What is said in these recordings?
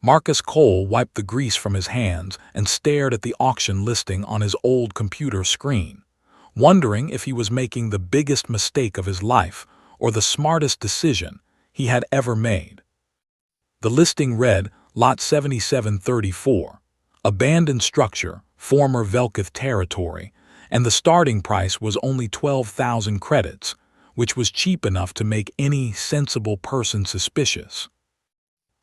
Marcus Cole wiped the grease from his hands and stared at the auction listing on his old computer screen, wondering if he was making the biggest mistake of his life or the smartest decision he had ever made. The listing read Lot 7734, abandoned structure, former Velkith territory, and the starting price was only 12,000 credits, which was cheap enough to make any sensible person suspicious.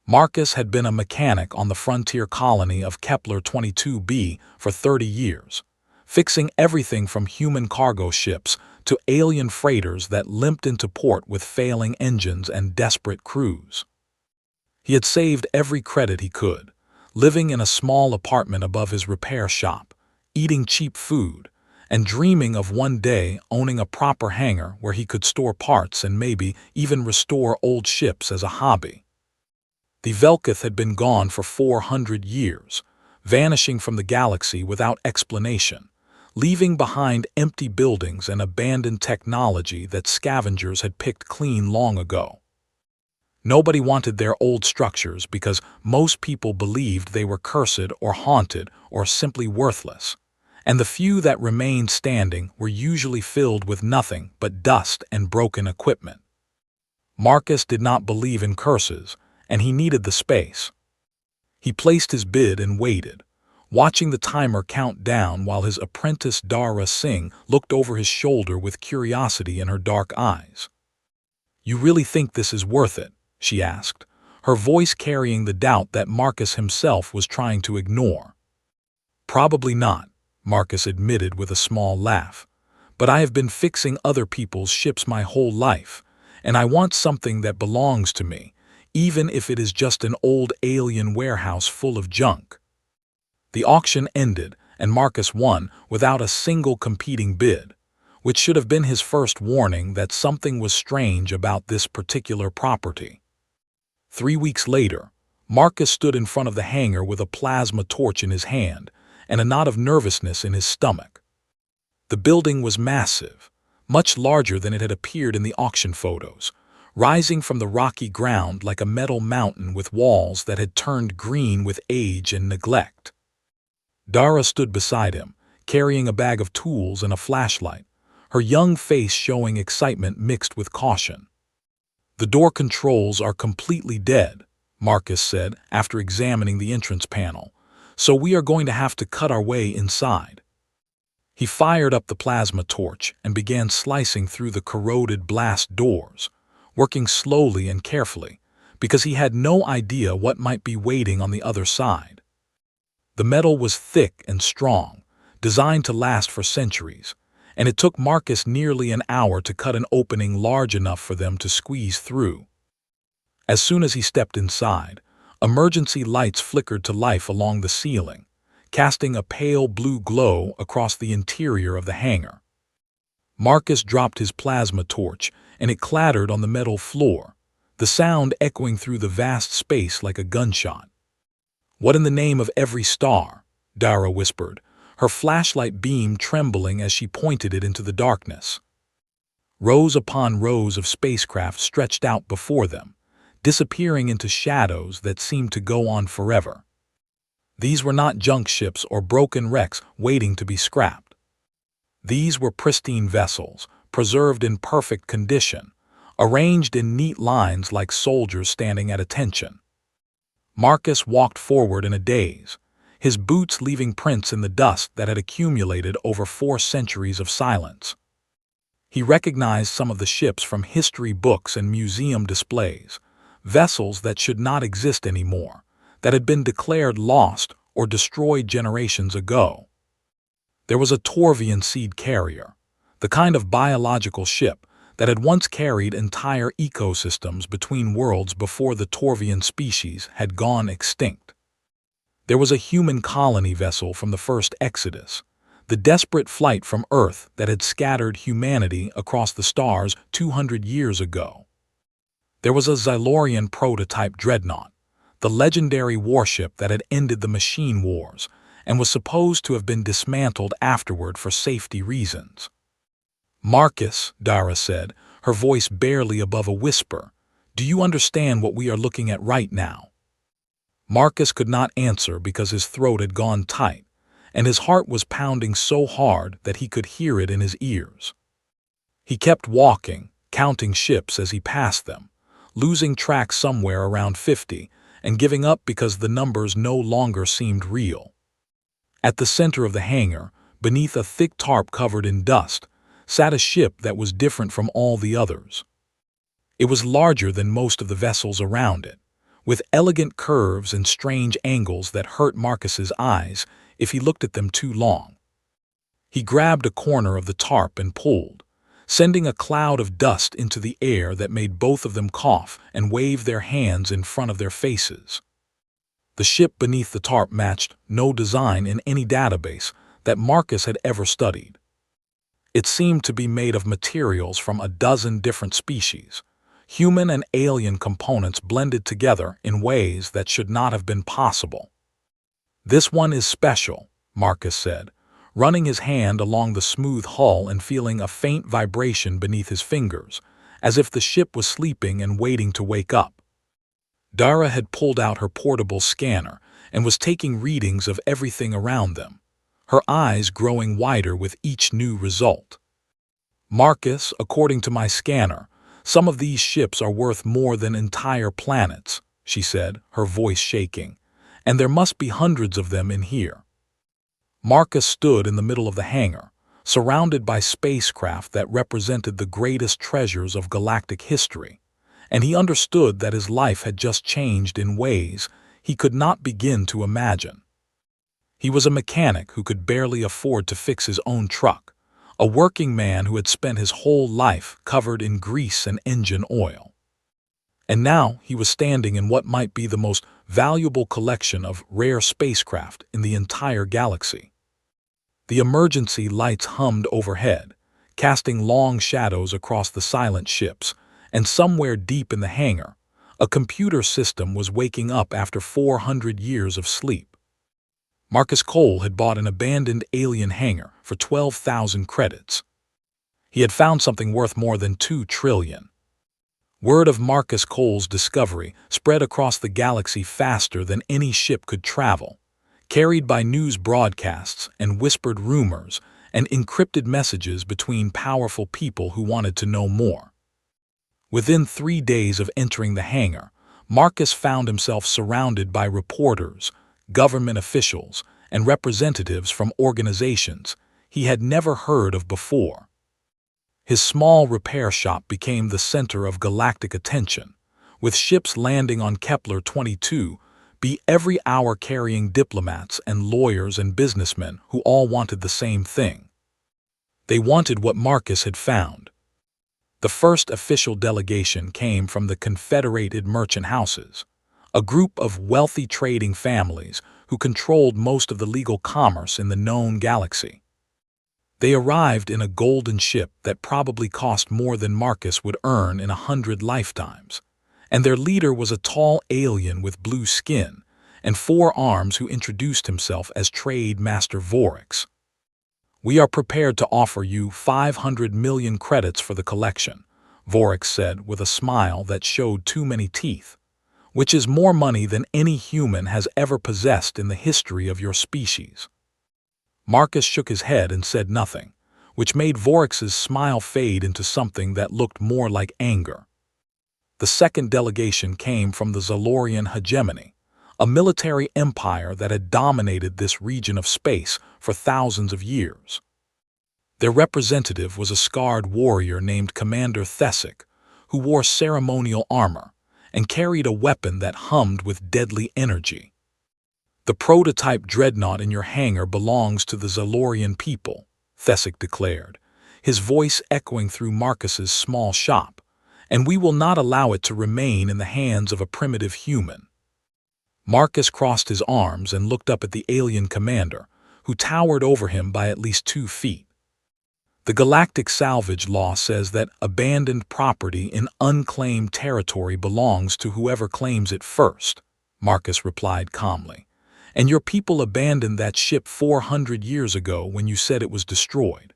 Marcus had been a mechanic on the frontier colony of Kepler 22b for 30 years, fixing everything from human cargo ships to alien freighters that limped into port with failing engines and desperate crews. He had saved every credit he could, living in a small apartment above his repair shop, eating cheap food, and dreaming of one day owning a proper hangar where he could store parts and maybe even restore old ships as a hobby. The Velkith had been gone for 400 years, vanishing from the galaxy without explanation, leaving behind empty buildings and abandoned technology that scavengers had picked clean long ago. Nobody wanted their old structures because most people believed they were cursed or haunted or simply worthless, and the few that remained standing were usually filled with nothing but dust and broken equipment. Marcus did not believe in curses, and he needed the space. He placed his bid and waited, watching the timer count down while his apprentice Dara Singh looked over his shoulder with curiosity in her dark eyes. "You really think this is worth it?" she asked, her voice carrying the doubt that Marcus himself was trying to ignore. "Probably not," Marcus admitted with a small laugh, "but I have been fixing other people's ships my whole life, and I want something that belongs to me, even if it is just an old alien warehouse full of junk." The auction ended, and Marcus won without a single competing bid, which should have been his first warning that something was strange about this particular property. 3 weeks later, Marcus stood in front of the hangar with a plasma torch in his hand and a knot of nervousness in his stomach. The building was massive, much larger than it had appeared in the auction photos, rising from the rocky ground like a metal mountain with walls that had turned green with age and neglect. Dara stood beside him, carrying a bag of tools and a flashlight, her young face showing excitement mixed with caution. "The door controls are completely dead," Marcus said after examining the entrance panel, "so we are going to have to cut our way inside." He fired up the plasma torch and began slicing through the corroded blast doors, working slowly and carefully, because he had no idea what might be waiting on the other side. The metal was thick and strong, designed to last for centuries, and it took Marcus nearly an hour to cut an opening large enough for them to squeeze through. As soon as he stepped inside, emergency lights flickered to life along the ceiling, casting a pale blue glow across the interior of the hangar. Marcus dropped his plasma torch, and it clattered on the metal floor, the sound echoing through the vast space like a gunshot. "What in the name of every star?" Dara whispered, her flashlight beam trembling as she pointed it into the darkness. Rows upon rows of spacecraft stretched out before them, disappearing into shadows that seemed to go on forever. These were not junk ships or broken wrecks waiting to be scrapped. These were pristine vessels, preserved in perfect condition, arranged in neat lines like soldiers standing at attention. Marcus walked forward in a daze, his boots leaving prints in the dust that had accumulated over 4 centuries of silence. He recognized some of the ships from history books and museum displays, vessels that should not exist anymore, that had been declared lost or destroyed generations ago. There was a Torvian seed carrier, the kind of biological ship that had once carried entire ecosystems between worlds before the Torvian species had gone extinct. There was a human colony vessel from the first Exodus, the desperate flight from Earth that had scattered humanity across the stars 200 years ago. There was a Xylorian prototype dreadnought, the legendary warship that had ended the machine wars and was supposed to have been dismantled afterward for safety reasons. "Marcus," Dara said, her voice barely above a whisper, "do you understand what we are looking at right now?" Marcus could not answer because his throat had gone tight, and his heart was pounding so hard that he could hear it in his ears. He kept walking, counting ships as he passed them, losing track somewhere around 50, and giving up because the numbers no longer seemed real. At the center of the hangar, beneath a thick tarp covered in dust, sat a ship that was different from all the others. It was larger than most of the vessels around it, with elegant curves and strange angles that hurt Marcus's eyes if he looked at them too long. He grabbed a corner of the tarp and pulled, sending a cloud of dust into the air that made both of them cough and wave their hands in front of their faces. The ship beneath the tarp matched no design in any database that Marcus had ever studied. It seemed to be made of materials from a dozen different species, human and alien components blended together in ways that should not have been possible. "This one is special," Marcus said, running his hand along the smooth hull and feeling a faint vibration beneath his fingers, as if the ship was sleeping and waiting to wake up. Dara had pulled out her portable scanner and was taking readings of everything around them, her eyes growing wider with each new result. "Marcus, according to my scanner, some of these ships are worth more than entire planets," she said, her voice shaking, "and there must be hundreds of them in here." Marcus stood in the middle of the hangar, surrounded by spacecraft that represented the greatest treasures of galactic history, and he understood that his life had just changed in ways he could not begin to imagine. He was a mechanic who could barely afford to fix his own truck, a working man who had spent his whole life covered in grease and engine oil. And now he was standing in what might be the most valuable collection of rare spacecraft in the entire galaxy. The emergency lights hummed overhead, casting long shadows across the silent ships, and somewhere deep in the hangar, a computer system was waking up after 400 years of sleep. Marcus Cole had bought an abandoned alien hangar for 12,000 credits. He had found something worth more than 2 trillion. Word of Marcus Cole's discovery spread across the galaxy faster than any ship could travel, carried by news broadcasts and whispered rumors and encrypted messages between powerful people who wanted to know more. Within 3 days of entering the hangar, Marcus found himself surrounded by reporters, government officials, and representatives from organizations he had never heard of before. His small repair shop became the center of galactic attention, with ships landing on Kepler-22b every hour carrying diplomats and lawyers and businessmen who all wanted the same thing. They wanted what Marcus had found. The first official delegation came from the Confederated Merchant Houses, a group of wealthy trading families who controlled most of the legal commerce in the known galaxy. They arrived in a golden ship that probably cost more than Marcus would earn in 100 lifetimes, and their leader was a tall alien with blue skin and 4 arms who introduced himself as Trade Master Vorix. "We are prepared to offer you 500 million credits for the collection," Vorix said with a smile that showed too many teeth, "which is more money than any human has ever possessed in the history of your species." Marcus shook his head and said nothing, which made Vorix's smile fade into something that looked more like anger. The second delegation came from the Zalorian hegemony, a military empire that had dominated this region of space for thousands of years. Their representative was a scarred warrior named Commander Thesic, who wore ceremonial armor and carried a weapon that hummed with deadly energy. "The prototype dreadnought in your hangar belongs to the Zalorian people," Thesic declared, his voice echoing through Marcus's small shop, "and we will not allow it to remain in the hands of a primitive human." Marcus crossed his arms and looked up at the alien commander, who towered over him by at least 2 feet. "The galactic salvage law says that abandoned property in unclaimed territory belongs to whoever claims it first," Marcus replied calmly. "And your people abandoned that ship 400 years ago when you said it was destroyed."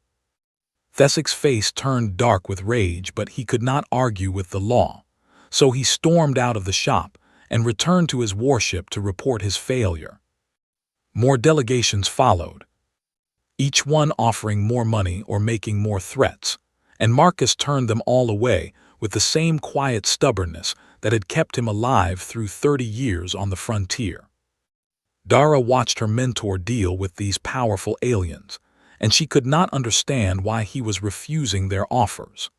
Thesic's face turned dark with rage, but he could not argue with the law, so he stormed out of the shop and returned to his warship to report his failure. More delegations followed, each one offering more money or making more threats, and Marcus turned them all away with the same quiet stubbornness that had kept him alive through 30 years on the frontier. Dara watched her mentor deal with these powerful aliens, and she could not understand why he was refusing their offers.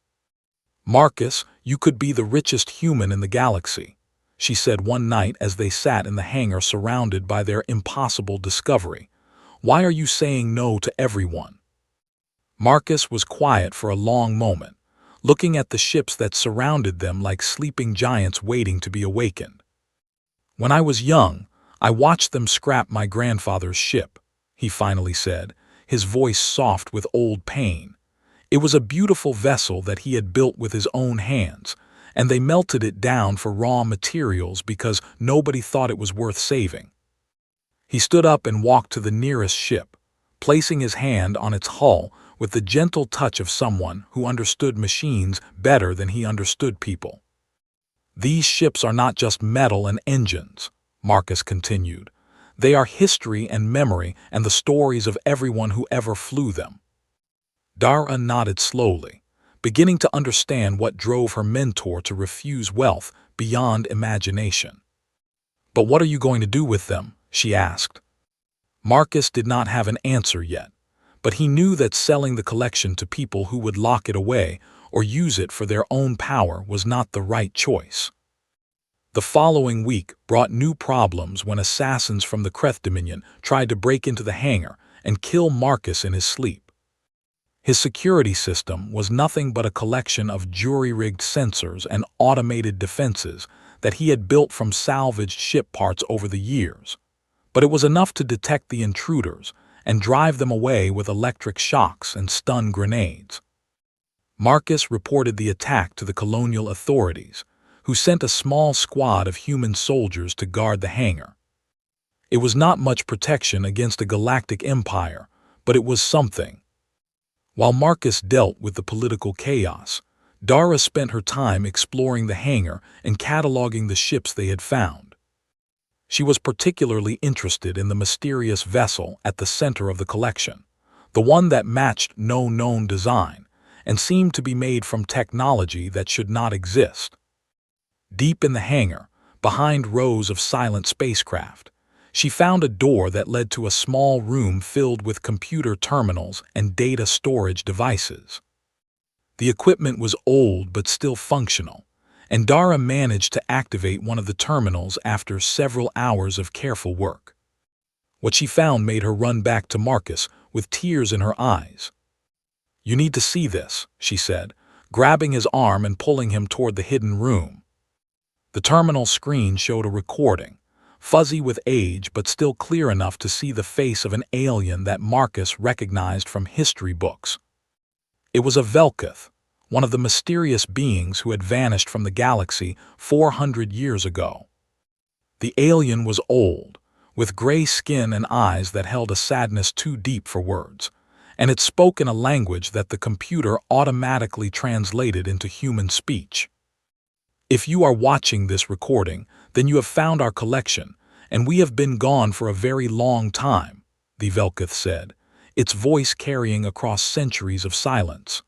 "Marcus, you could be the richest human in the galaxy," she said one night as they sat in the hangar surrounded by their impossible discovery. "Why are you saying no to everyone?" Marcus was quiet for a long moment, looking at the ships that surrounded them like sleeping giants waiting to be awakened. "When I was young, I watched them scrap my grandfather's ship," he finally said, his voice soft with old pain. "It was a beautiful vessel that he had built with his own hands, and they melted it down for raw materials because nobody thought it was worth saving." He stood up and walked to the nearest ship, placing his hand on its hull with the gentle touch of someone who understood machines better than he understood people. "These ships are not just metal and engines," Marcus continued. "They are history and memory and the stories of everyone who ever flew them." Dara nodded slowly, beginning to understand what drove her mentor to refuse wealth beyond imagination. "But what are you going to do with them?" she asked. Marcus did not have an answer yet, but he knew that selling the collection to people who would lock it away or use it for their own power was not the right choice. The following week brought new problems when assassins from the Kreth Dominion tried to break into the hangar and kill Marcus in his sleep. His security system was nothing but a collection of jury-rigged sensors and automated defenses that he had built from salvaged ship parts over the years. But it was enough to detect the intruders and drive them away with electric shocks and stun grenades. Marcus reported the attack to the colonial authorities, who sent a small squad of human soldiers to guard the hangar. It was not much protection against a galactic empire, but it was something. While Marcus dealt with the political chaos, Dara spent her time exploring the hangar and cataloging the ships they had found. She was particularly interested in the mysterious vessel at the center of the collection, the one that matched no known design and seemed to be made from technology that should not exist. Deep in the hangar, behind rows of silent spacecraft, she found a door that led to a small room filled with computer terminals and data storage devices. The equipment was old but still functional, and Dara managed to activate one of the terminals after several hours of careful work. What she found made her run back to Marcus with tears in her eyes. "You need to see this," she said, grabbing his arm and pulling him toward the hidden room. The terminal screen showed a recording, fuzzy with age but still clear enough to see the face of an alien that Marcus recognized from history books. It was a Velketh, one of the mysterious beings who had vanished from the galaxy 400 years ago. The alien was old, with gray skin and eyes that held a sadness too deep for words, and it spoke in a language that the computer automatically translated into human speech. "If you are watching this recording, then you have found our collection, and we have been gone for a very long time," the Velketh said, its voice carrying across centuries of silence.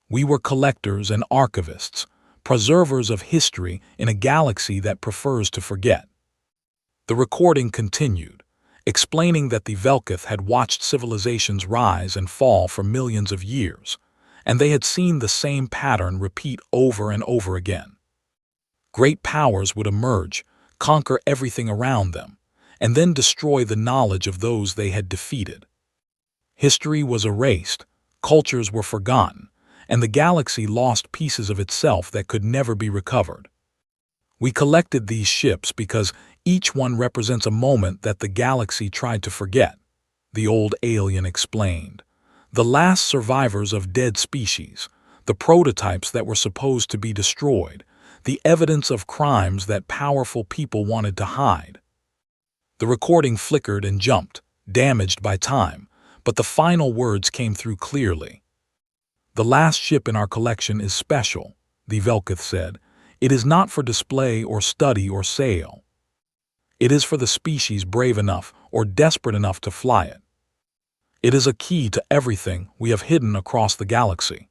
"We were collectors and archivists, preservers of history in a galaxy that prefers to forget." The recording continued, explaining that the Velketh had watched civilizations rise and fall for millions of years, and they had seen the same pattern repeat over and over again. Great powers would emerge, conquer everything around them, and then destroy the knowledge of those they had defeated. History was erased, cultures were forgotten, and the galaxy lost pieces of itself that could never be recovered. "We collected these ships because each one represents a moment that the galaxy tried to forget," the old alien explained. "The last survivors of dead species, the prototypes that were supposed to be destroyed, the evidence of crimes that powerful people wanted to hide." The recording flickered and jumped, damaged by time, but the final words came through clearly. "The last ship in our collection is special," the Velketh said. It is not for display or study or sale. It is for the species brave enough or desperate enough to fly it. It is a key to everything we have hidden across the galaxy.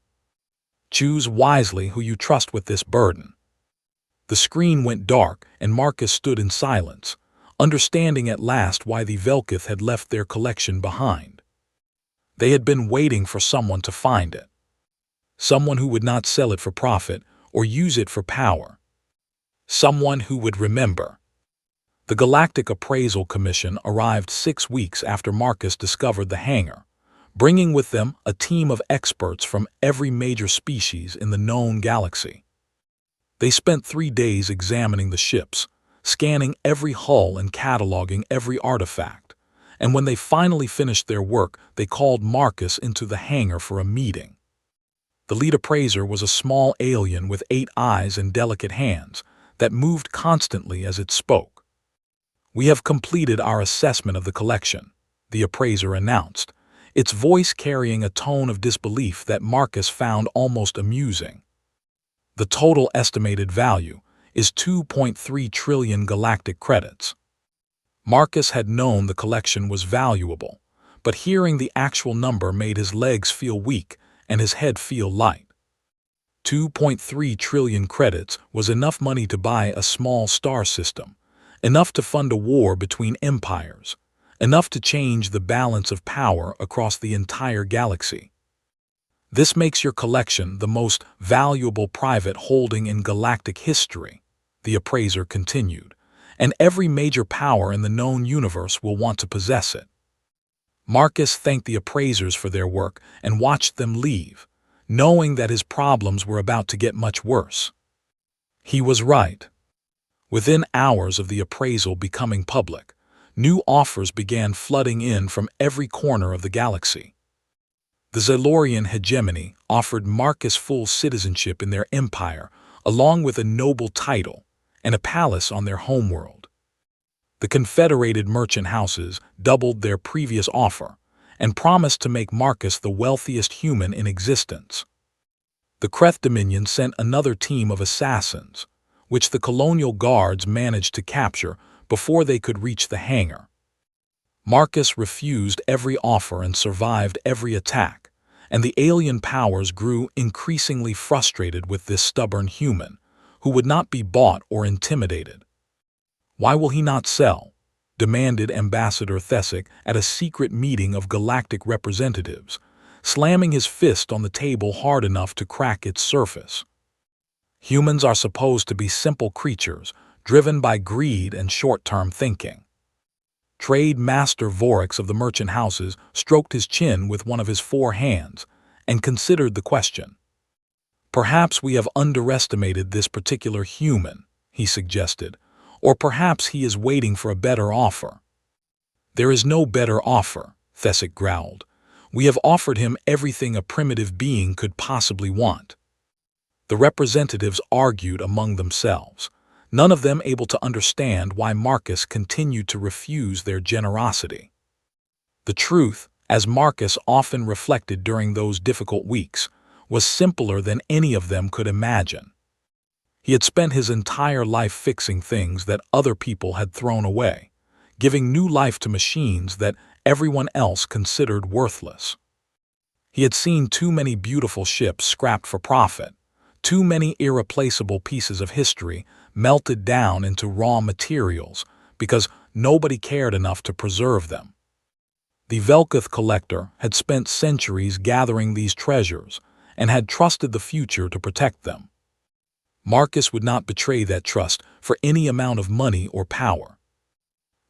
Choose wisely who you trust with this burden. The screen went dark and Marcus stood in silence, understanding at last why the Velkith had left their collection behind. They had been waiting for someone to find it. Someone who would not sell it for profit or use it for power. Someone who would remember. The Galactic Appraisal Commission arrived 6 weeks after Marcus discovered the hangar, bringing with them a team of experts from every major species in the known galaxy. They spent 3 days examining the ships, scanning every hull and cataloging every artifact, and when they finally finished their work, they called Marcus into the hangar for a meeting. The lead appraiser was a small alien with 8 eyes and delicate hands that moved constantly as it spoke. "We have completed our assessment of the collection," the appraiser announced, its voice carrying a tone of disbelief that Marcus found almost amusing. "The total estimated value is 2.3 trillion galactic credits." Marcus had known the collection was valuable, but hearing the actual number made his legs feel weak and his head feel light. 2.3 trillion credits was enough money to buy a small star system, enough to fund a war between empires, enough to change the balance of power across the entire galaxy. "This makes your collection the most valuable private holding in galactic history," the appraiser continued, "and every major power in the known universe will want to possess it." Marcus thanked the appraisers for their work and watched them leave, knowing that his problems were about to get much worse. He was right. Within hours of the appraisal becoming public, new offers began flooding in from every corner of the galaxy. The Zalorian hegemony offered Marcus full citizenship in their empire, along with a noble title and a palace on their homeworld. The confederated merchant houses doubled their previous offer and promised to make Marcus the wealthiest human in existence. The Kreth Dominion sent another team of assassins, which the colonial guards managed to capture before they could reach the hangar. Marcus refused every offer and survived every attack, and the alien powers grew increasingly frustrated with this stubborn human, who would not be bought or intimidated. "Why will he not sell?" demanded Ambassador Thesic at a secret meeting of galactic representatives, slamming his fist on the table hard enough to crack its surface. "Humans are supposed to be simple creatures, driven by greed and short-term thinking." Trade Master Vorix of the merchant houses stroked his chin with one of his 4 hands and considered the question. "Perhaps we have underestimated this particular human," he suggested, "or perhaps he is waiting for a better offer." "There is no better offer," Thesic growled. "We have offered him everything a primitive being could possibly want." The representatives argued among themselves, none of them able to understand why Marcus continued to refuse their generosity. The truth, as Marcus often reflected during those difficult weeks, was simpler than any of them could imagine. He had spent his entire life fixing things that other people had thrown away, giving new life to machines that everyone else considered worthless. He had seen too many beautiful ships scrapped for profit, too many irreplaceable pieces of history melted down into raw materials because nobody cared enough to preserve them. The Velkith collector had spent centuries gathering these treasures and had trusted the future to protect them. Marcus would not betray that trust for any amount of money or power.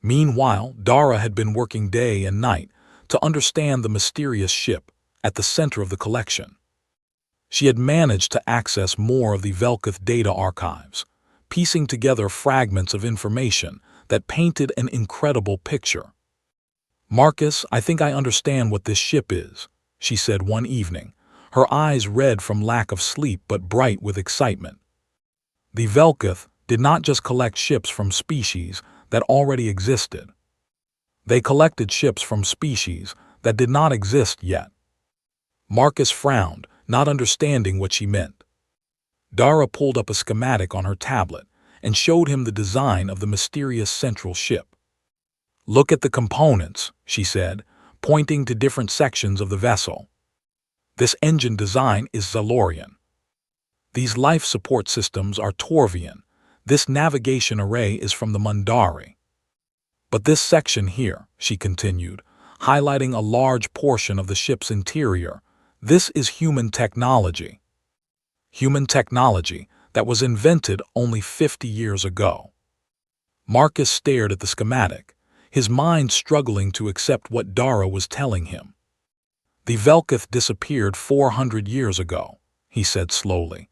Meanwhile, Dara had been working day and night to understand the mysterious ship at the center of the collection. She had managed to access more of the Velkith data archives, piecing together fragments of information that painted an incredible picture. "Marcus, I think I understand what this ship is," she said one evening, her eyes red from lack of sleep but bright with excitement. The Velkith did not just collect ships from species that already existed. They collected ships from species that did not exist yet. Marcus frowned, not understanding what she meant. Dara pulled up a schematic on her tablet and showed him the design of the mysterious central ship. "Look at the components," she said, pointing to different sections of the vessel. "This engine design is Zalorian. These life support systems are Torvian. This navigation array is from the Mundari. But this section here," she continued, highlighting a large portion of the ship's interior, "this is human technology. Human technology that was invented only 50 years ago." Marcus stared at the schematic, his mind struggling to accept what Dara was telling him. "The Velkith disappeared 400 years ago," he said slowly.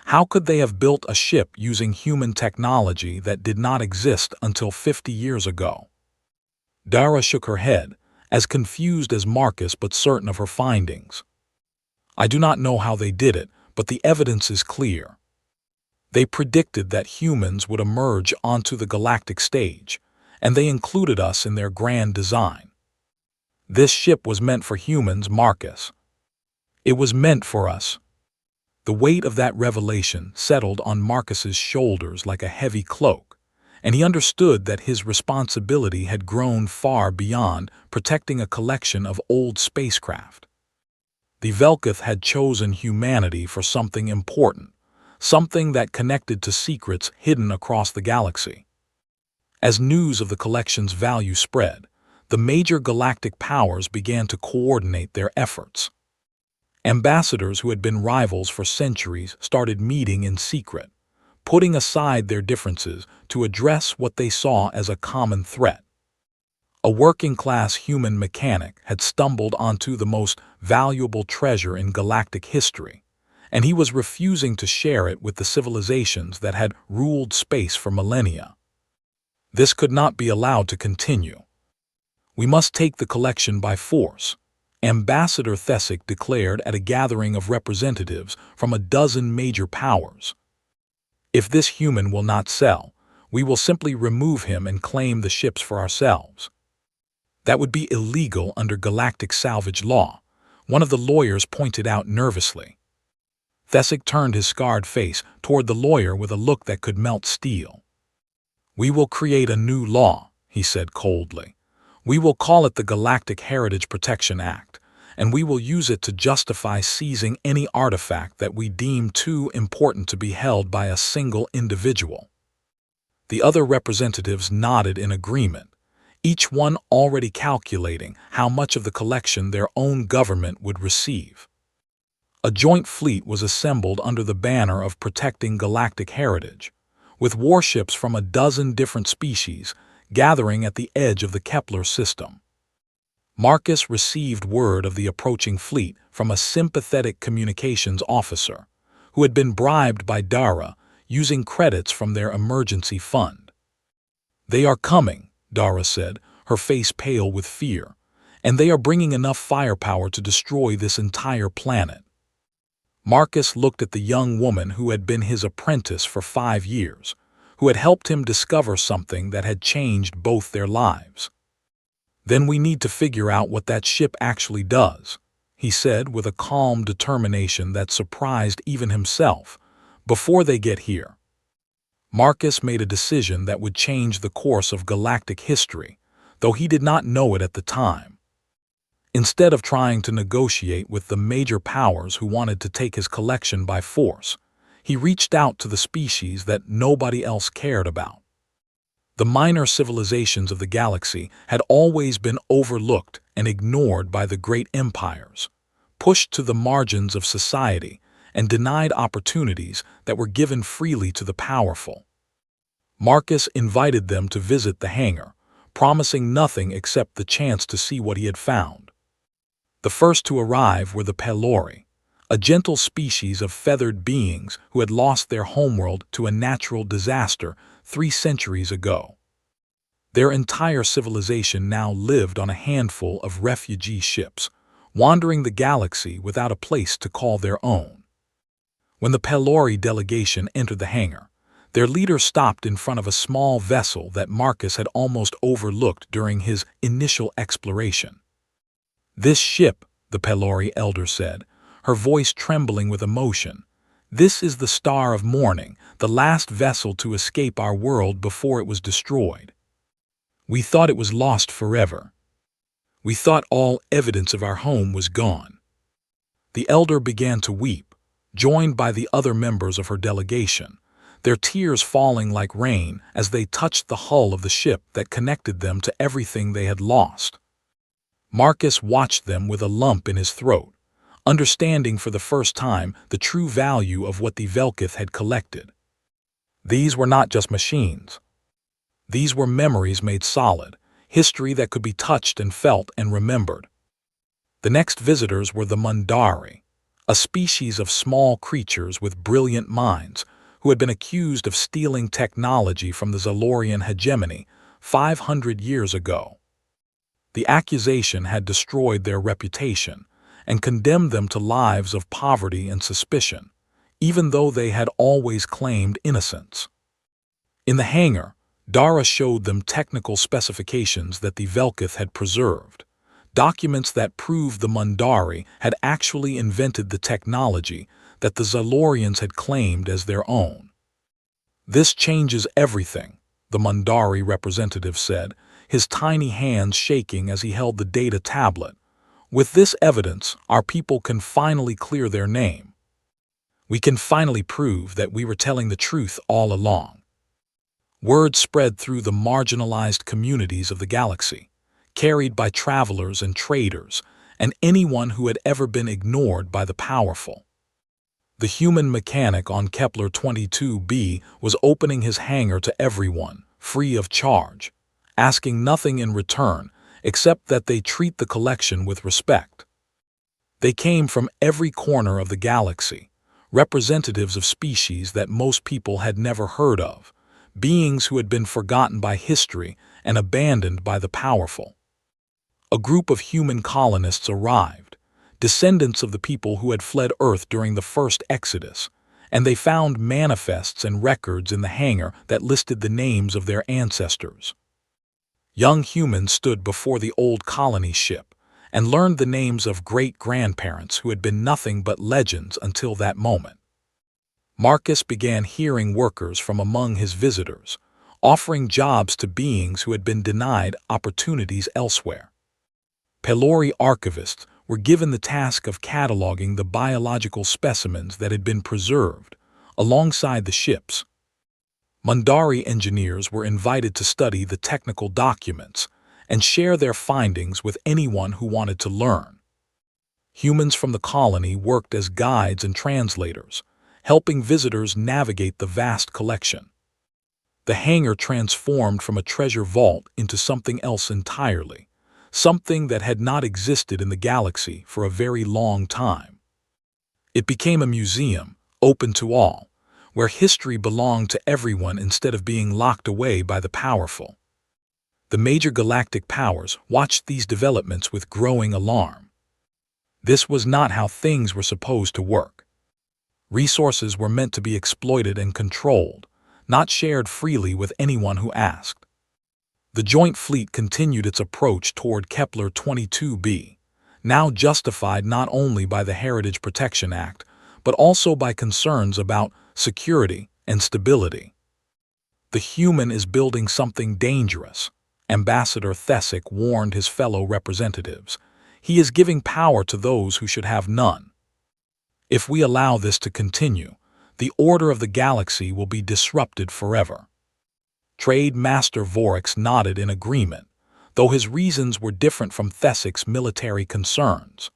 "How could they have built a ship using human technology that did not exist until 50 years ago?" Dara shook her head, as confused as Marcus but certain of her findings. "I do not know how they did it, but the evidence is clear. They predicted that humans would emerge onto the galactic stage, and they included us in their grand design. This ship was meant for humans, Marcus. It was meant for us." The weight of that revelation settled on Marcus's shoulders like a heavy cloak, and he understood that his responsibility had grown far beyond protecting a collection of old spacecraft. The Velkith had chosen humanity for something important, something that connected to secrets hidden across the galaxy. As news of the collection's value spread, the major galactic powers began to coordinate their efforts. Ambassadors who had been rivals for centuries started meeting in secret, putting aside their differences to address what they saw as a common threat. A working-class human mechanic had stumbled onto the most valuable treasure in galactic history, and he was refusing to share it with the civilizations that had ruled space for millennia. This could not be allowed to continue. "We must take the collection by force," Ambassador Thesic declared at a gathering of representatives from a dozen major powers. "If this human will not sell, we will simply remove him and claim the ships for ourselves." "That would be illegal under galactic salvage law," one of the lawyers pointed out nervously. Thesic turned his scarred face toward the lawyer with a look that could melt steel. "We will create a new law," he said coldly. "We will call it the Galactic Heritage Protection Act, and we will use it to justify seizing any artifact that we deem too important to be held by a single individual." The other representatives nodded in agreement, each one already calculating how much of the collection their own government would receive. A joint fleet was assembled under the banner of protecting galactic heritage, with warships from a dozen different species gathering at the edge of the Kepler system. Marcus received word of the approaching fleet from a sympathetic communications officer, who had been bribed by Dara using credits from their emergency fund. "They are coming," Dara said, her face pale with fear, "and they are bringing enough firepower to destroy this entire planet." Marcus looked at the young woman who had been his apprentice for 5 years, who had helped him discover something that had changed both their lives. "Then we need to figure out what that ship actually does," he said with a calm determination that surprised even himself, "before they get here." Marcus made a decision that would change the course of galactic history, though he did not know it at the time. Instead of trying to negotiate with the major powers who wanted to take his collection by force, he reached out to the species that nobody else cared about. The minor civilizations of the galaxy had always been overlooked and ignored by the great empires, pushed to the margins of society, and denied opportunities that were given freely to the powerful. Marcus invited them to visit the hangar, promising nothing except the chance to see what he had found. The first to arrive were the Pelori, a gentle species of feathered beings who had lost their homeworld to a natural disaster 3 centuries ago. Their entire civilization now lived on a handful of refugee ships, wandering the galaxy without a place to call their own. When the Pelori delegation entered the hangar, their leader stopped in front of a small vessel that Marcus had almost overlooked during his initial exploration. "This ship," the Pelori elder said, her voice trembling with emotion, This is the Star of Morning, the last vessel to escape our world before it was destroyed. We thought it was lost forever. We thought all evidence of our home was gone. The elder began to weep, joined by the other members of her delegation, their tears falling like rain as they touched the hull of the ship that connected them to everything they had lost. Marcus watched them with a lump in his throat, understanding for the first time the true value of what the Velkith had collected. These were not just machines. These were memories made solid, history that could be touched and felt and remembered. The next visitors were the Mundari, a species of small creatures with brilliant minds who had been accused of stealing technology from the Zalorian hegemony 500 years ago. The accusation had destroyed their reputation and condemned them to lives of poverty and suspicion, even though they had always claimed innocence. In the hangar, Dara showed them technical specifications that the Velkith had preserved, documents that proved the Mundari had actually invented the technology that the Zalorians had claimed as their own. "This changes everything," the Mundari representative said, his tiny hands shaking as he held the data tablet. "With this evidence, our people can finally clear their name. We can finally prove that we were telling the truth all along." Word spread through the marginalized communities of the galaxy, carried by travelers and traders, and anyone who had ever been ignored by the powerful. The human mechanic on Kepler 22b was opening his hangar to everyone, free of charge, asking nothing in return except that they treat the collection with respect. They came from every corner of the galaxy, representatives of species that most people had never heard of, beings who had been forgotten by history and abandoned by the powerful. A group of human colonists arrived, descendants of the people who had fled Earth during the first Exodus, and they found manifests and records in the hangar that listed the names of their ancestors. Young humans stood before the old colony ship and learned the names of great-grandparents who had been nothing but legends until that moment. Marcus began hearing workers from among his visitors, offering jobs to beings who had been denied opportunities elsewhere. Pelori archivists were given the task of cataloging the biological specimens that had been preserved, alongside the ships. Mundari engineers were invited to study the technical documents and share their findings with anyone who wanted to learn. Humans from the colony worked as guides and translators, helping visitors navigate the vast collection. The hangar transformed from a treasure vault into something else entirely, something that had not existed in the galaxy for a very long time. It became a museum, open to all, where history belonged to everyone instead of being locked away by the powerful. The major galactic powers watched these developments with growing alarm. This was not how things were supposed to work. Resources were meant to be exploited and controlled, not shared freely with anyone who asked. The Joint Fleet continued its approach toward Kepler 22b, now justified not only by the Heritage Protection Act, but also by concerns about security and stability. "The human is building something dangerous," Ambassador Thesic warned his fellow representatives. "He is giving power to those who should have none. If we allow this to continue, the order of the galaxy will be disrupted forever." Trade Master Vorix nodded in agreement, though his reasons were different from Thesic's military concerns.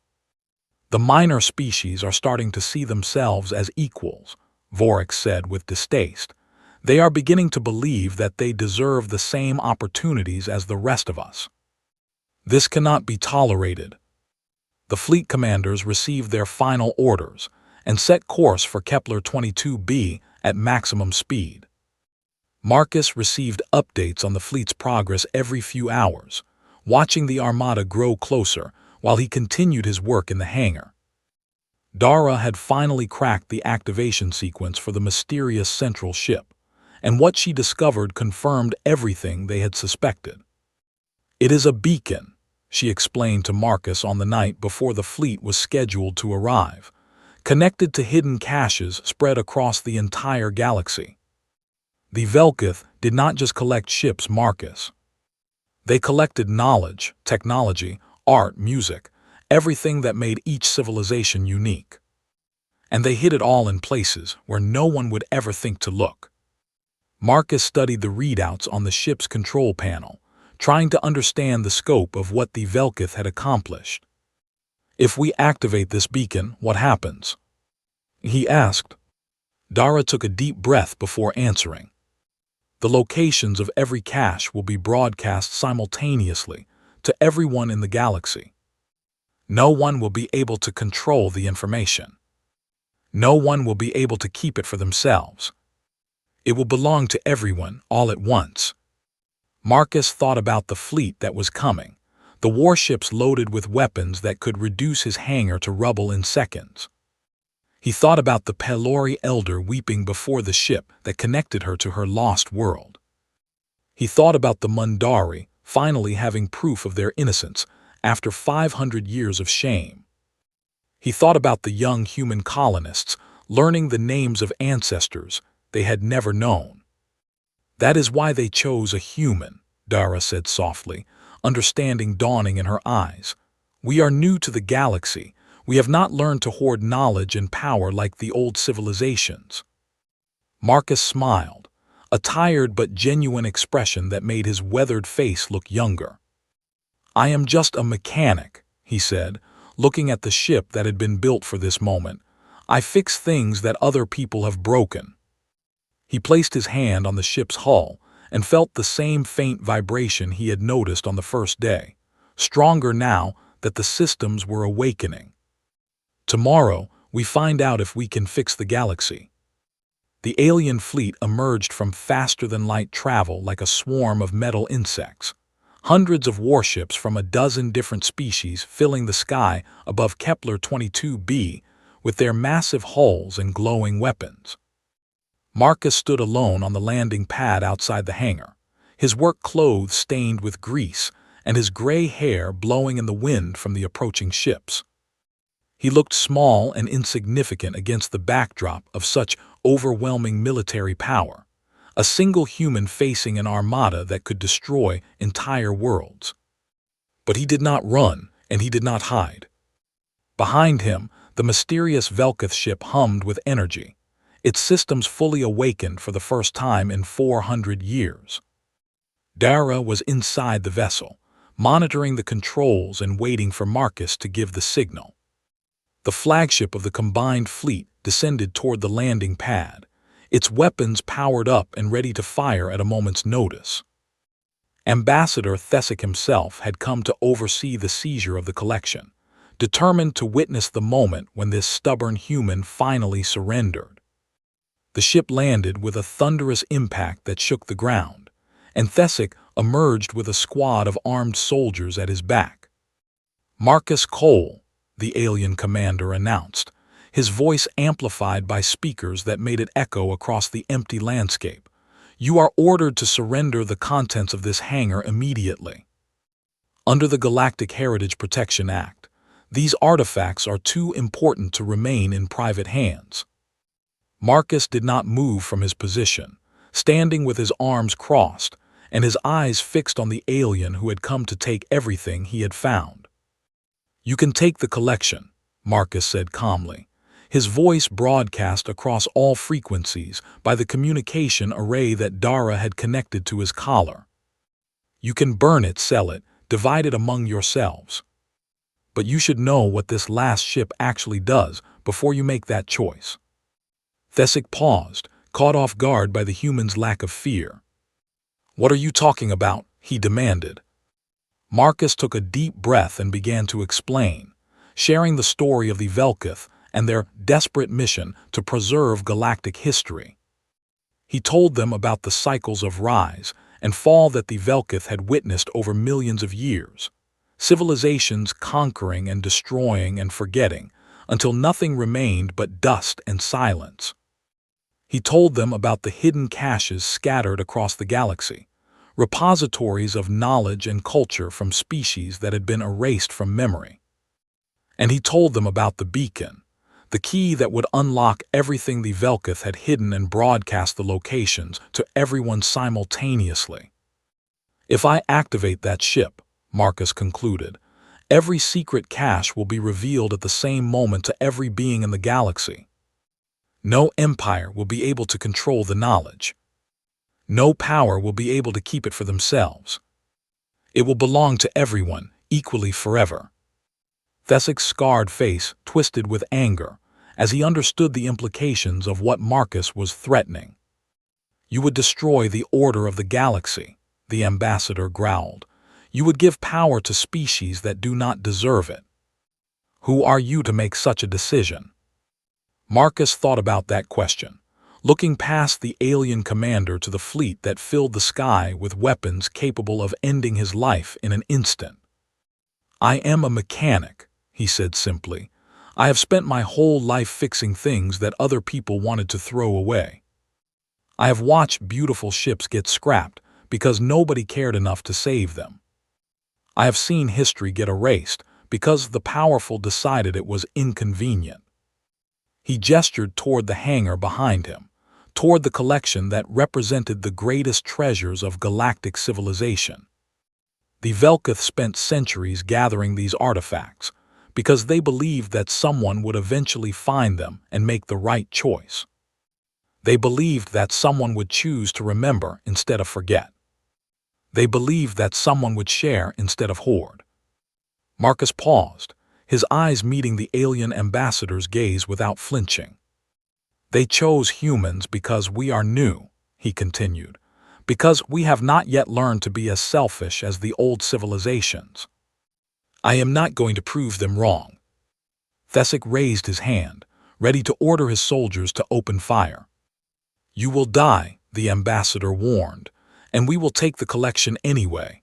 "The minor species are starting to see themselves as equals," Vorix said with distaste. "They are beginning to believe that they deserve the same opportunities as the rest of us. This cannot be tolerated." The fleet commanders received their final orders and set course for Kepler 22b at maximum speed. Marcus received updates on the fleet's progress every few hours, watching the armada grow closer while he continued his work in the hangar. Dara had finally cracked the activation sequence for the mysterious central ship, and what she discovered confirmed everything they had suspected. "It is a beacon," she explained to Marcus on the night before the fleet was scheduled to arrive, connected to hidden caches spread across the entire galaxy. The Velkith did not just collect ships, Marcus. They collected knowledge, technology, art, music, everything that made each civilization unique. And they hid it all in places where no one would ever think to look. Marcus studied the readouts on the ship's control panel, trying to understand the scope of what the Velkith had accomplished. "If we activate this beacon, what happens?" he asked. Dara took a deep breath before answering. "The locations of every cache will be broadcast simultaneously to everyone in the galaxy. No one will be able to control the information. No one will be able to keep it for themselves. It will belong to everyone all at once." Marcus thought about the fleet that was coming, the warships loaded with weapons that could reduce his hangar to rubble in seconds. He thought about the Pelori elder weeping before the ship that connected her to her lost world. He thought about the Mundari finally having proof of their innocence after 500 years of shame. He thought about the young human colonists learning the names of ancestors they had never known. "That is why they chose a human," Dara said softly, understanding dawning in her eyes. "We are new to the galaxy. We have not learned to hoard knowledge and power like the old civilizations." Marcus smiled, a tired but genuine expression that made his weathered face look younger. "I am just a mechanic," he said, looking at the ship that had been built for this moment. "I fix things that other people have broken." He placed his hand on the ship's hull and felt the same faint vibration he had noticed on the first day, stronger now that the systems were awakening. "Tomorrow, we find out if we can fix the galaxy." The alien fleet emerged from faster-than-light travel like a swarm of metal insects. Hundreds of warships from a dozen different species filling the sky above Kepler 22b with their massive hulls and glowing weapons. Marcus stood alone on the landing pad outside the hangar, his work clothes stained with grease and his gray hair blowing in the wind from the approaching ships. He looked small and insignificant against the backdrop of such overwhelming military power, a single human facing an armada that could destroy entire worlds. But he did not run, and he did not hide. Behind him, the mysterious Velkith ship hummed with energy, its systems fully awakened for the first time in 400 years. Dara was inside the vessel, monitoring the controls and waiting for Marcus to give the signal. The flagship of the combined fleet descended toward the landing pad, its weapons powered up and ready to fire at a moment's notice. Ambassador Thesic himself had come to oversee the seizure of the collection, determined to witness the moment when this stubborn human finally surrendered. The ship landed with a thunderous impact that shook the ground, and Thesic emerged with a squad of armed soldiers at his back. "Marcus Cole," the alien commander announced, his voice amplified by speakers that made it echo across the empty landscape. "You are ordered to surrender the contents of this hangar immediately. Under the Galactic Heritage Protection Act, these artifacts are too important to remain in private hands." Marcus did not move from his position, standing with his arms crossed and his eyes fixed on the alien who had come to take everything he had found. "You can take the collection," Marcus said calmly, his voice broadcast across all frequencies by the communication array that Dara had connected to his collar. "You can burn it, sell it, divide it among yourselves. But you should know what this last ship actually does before you make that choice." Thesic paused, caught off guard by the human's lack of fear. "What are you talking about?" he demanded. Marcus took a deep breath and began to explain, sharing the story of the Velkith and their desperate mission to preserve galactic history. He told them about the cycles of rise and fall that the Velkith had witnessed over millions of years, civilizations conquering and destroying and forgetting, until nothing remained but dust and silence. He told them about the hidden caches scattered across the galaxy, repositories of knowledge and culture from species that had been erased from memory. And he told them about the beacon, the key that would unlock everything the Velkith had hidden and broadcast the locations to everyone simultaneously. If I activate that ship, Marcus concluded, every secret cache will be revealed at the same moment to every being in the galaxy. No empire will be able to control the knowledge. No power will be able to keep it for themselves. It will belong to everyone, equally forever. Thessic's scarred face twisted with anger as he understood the implications of what Marcus was threatening. You would destroy the order of the galaxy, the ambassador growled. You would give power to species that do not deserve it. Who are you to make such a decision? Marcus thought about that question, looking past the alien commander to the fleet that filled the sky with weapons capable of ending his life in an instant. I am a mechanic, he said simply. I have spent my whole life fixing things that other people wanted to throw away. I have watched beautiful ships get scrapped because nobody cared enough to save them. I have seen history get erased because the powerful decided it was inconvenient. He gestured toward the hangar behind him, toward the collection that represented the greatest treasures of galactic civilization. The Velkith spent centuries gathering these artifacts because they believed that someone would eventually find them and make the right choice. They believed that someone would choose to remember instead of forget. They believed that someone would share instead of hoard. Marcus paused, his eyes meeting the alien ambassador's gaze without flinching. They chose humans because we are new, he continued, because we have not yet learned to be as selfish as the old civilizations. I am not going to prove them wrong. Thessic raised his hand, ready to order his soldiers to open fire. You will die, the ambassador warned, and we will take the collection anyway.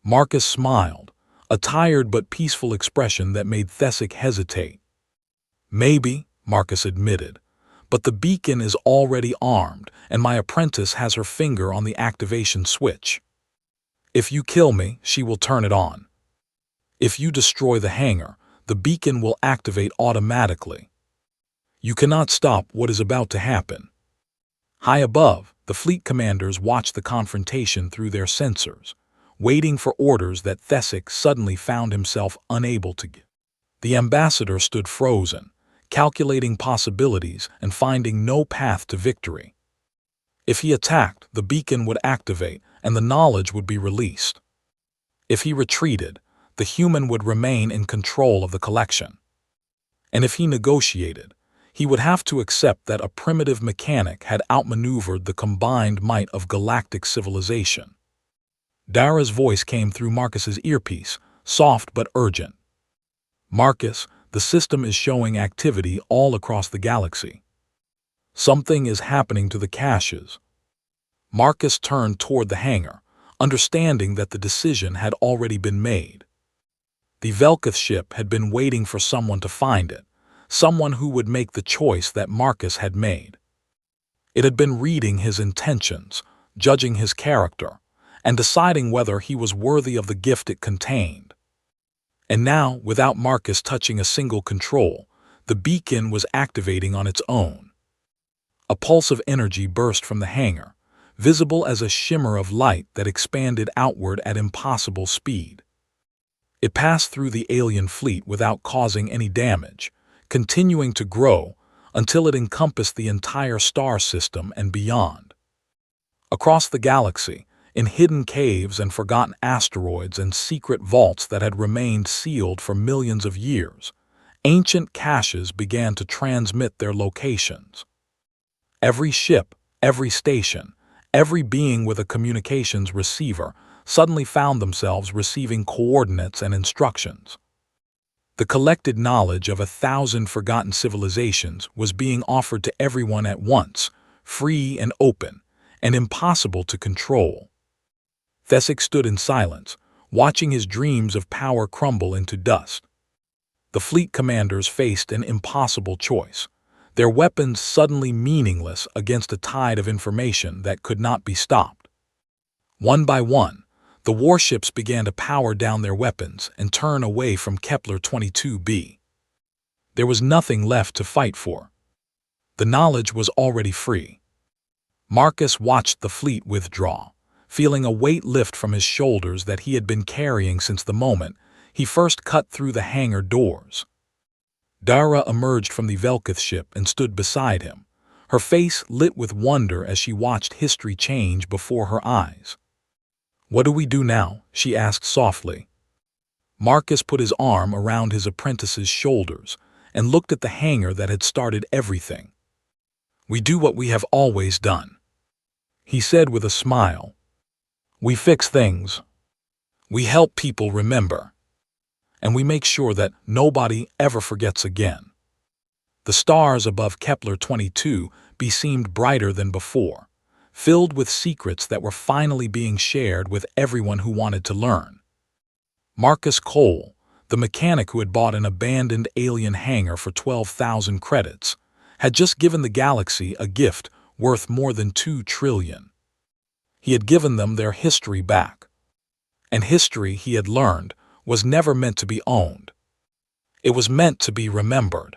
Marcus smiled, a tired but peaceful expression that made Thessic hesitate. Maybe, Marcus admitted, but the beacon is already armed, and my apprentice has her finger on the activation switch. If you kill me, she will turn it on. If you destroy the hangar, the beacon will activate automatically. You cannot stop what is about to happen. High above, the fleet commanders watched the confrontation through their sensors, waiting for orders that Thessic suddenly found himself unable to give. The ambassador stood frozen, calculating possibilities and finding no path to victory. If he attacked, the beacon would activate and the knowledge would be released. If he retreated, the human would remain in control of the collection. And if he negotiated, he would have to accept that a primitive mechanic had outmaneuvered the combined might of galactic civilization. Dara's voice came through Marcus's earpiece, soft but urgent. Marcus, the system is showing activity all across the galaxy. Something is happening to the caches. Marcus turned toward the hangar, understanding that the decision had already been made. The Velkith ship had been waiting for someone to find it, someone who would make the choice that Marcus had made. It had been reading his intentions, judging his character, and deciding whether he was worthy of the gift it contained. And now, without Marcus touching a single control, the beacon was activating on its own. A pulse of energy burst from the hangar, visible as a shimmer of light that expanded outward at impossible speed. It passed through the alien fleet without causing any damage, continuing to grow until it encompassed the entire star system and beyond. Across the galaxy, in hidden caves and forgotten asteroids and secret vaults that had remained sealed for millions of years, ancient caches began to transmit their locations. Every ship, every station, every being with a communications receiver suddenly found themselves receiving coordinates and instructions. The collected knowledge of 1,000 forgotten civilizations was being offered to everyone at once, free and open, and impossible to control. Thessic stood in silence, watching his dreams of power crumble into dust. The fleet commanders faced an impossible choice, their weapons suddenly meaningless against a tide of information that could not be stopped. One by one, the warships began to power down their weapons and turn away from Kepler 22b. There was nothing left to fight for. The knowledge was already free. Marcus watched the fleet withdraw, feeling a weight lift from his shoulders that he had been carrying since the moment he first cut through the hangar doors. Dara emerged from the Velkith ship and stood beside him, her face lit with wonder as she watched history change before her eyes. "What do we do now?" she asked softly. Marcus put his arm around his apprentice's shoulders and looked at the hangar that had started everything. "We do what we have always done," he said with a smile. "We fix things. We help people remember. And we make sure that nobody ever forgets again." The stars above Kepler 22b seemed brighter than before, filled with secrets that were finally being shared with everyone who wanted to learn. Marcus Cole, the mechanic who had bought an abandoned alien hangar for 12,000 credits, had just given the galaxy a gift worth more than 2 trillion. He had given them their history back. And history, he had learned, was never meant to be owned. It was meant to be remembered.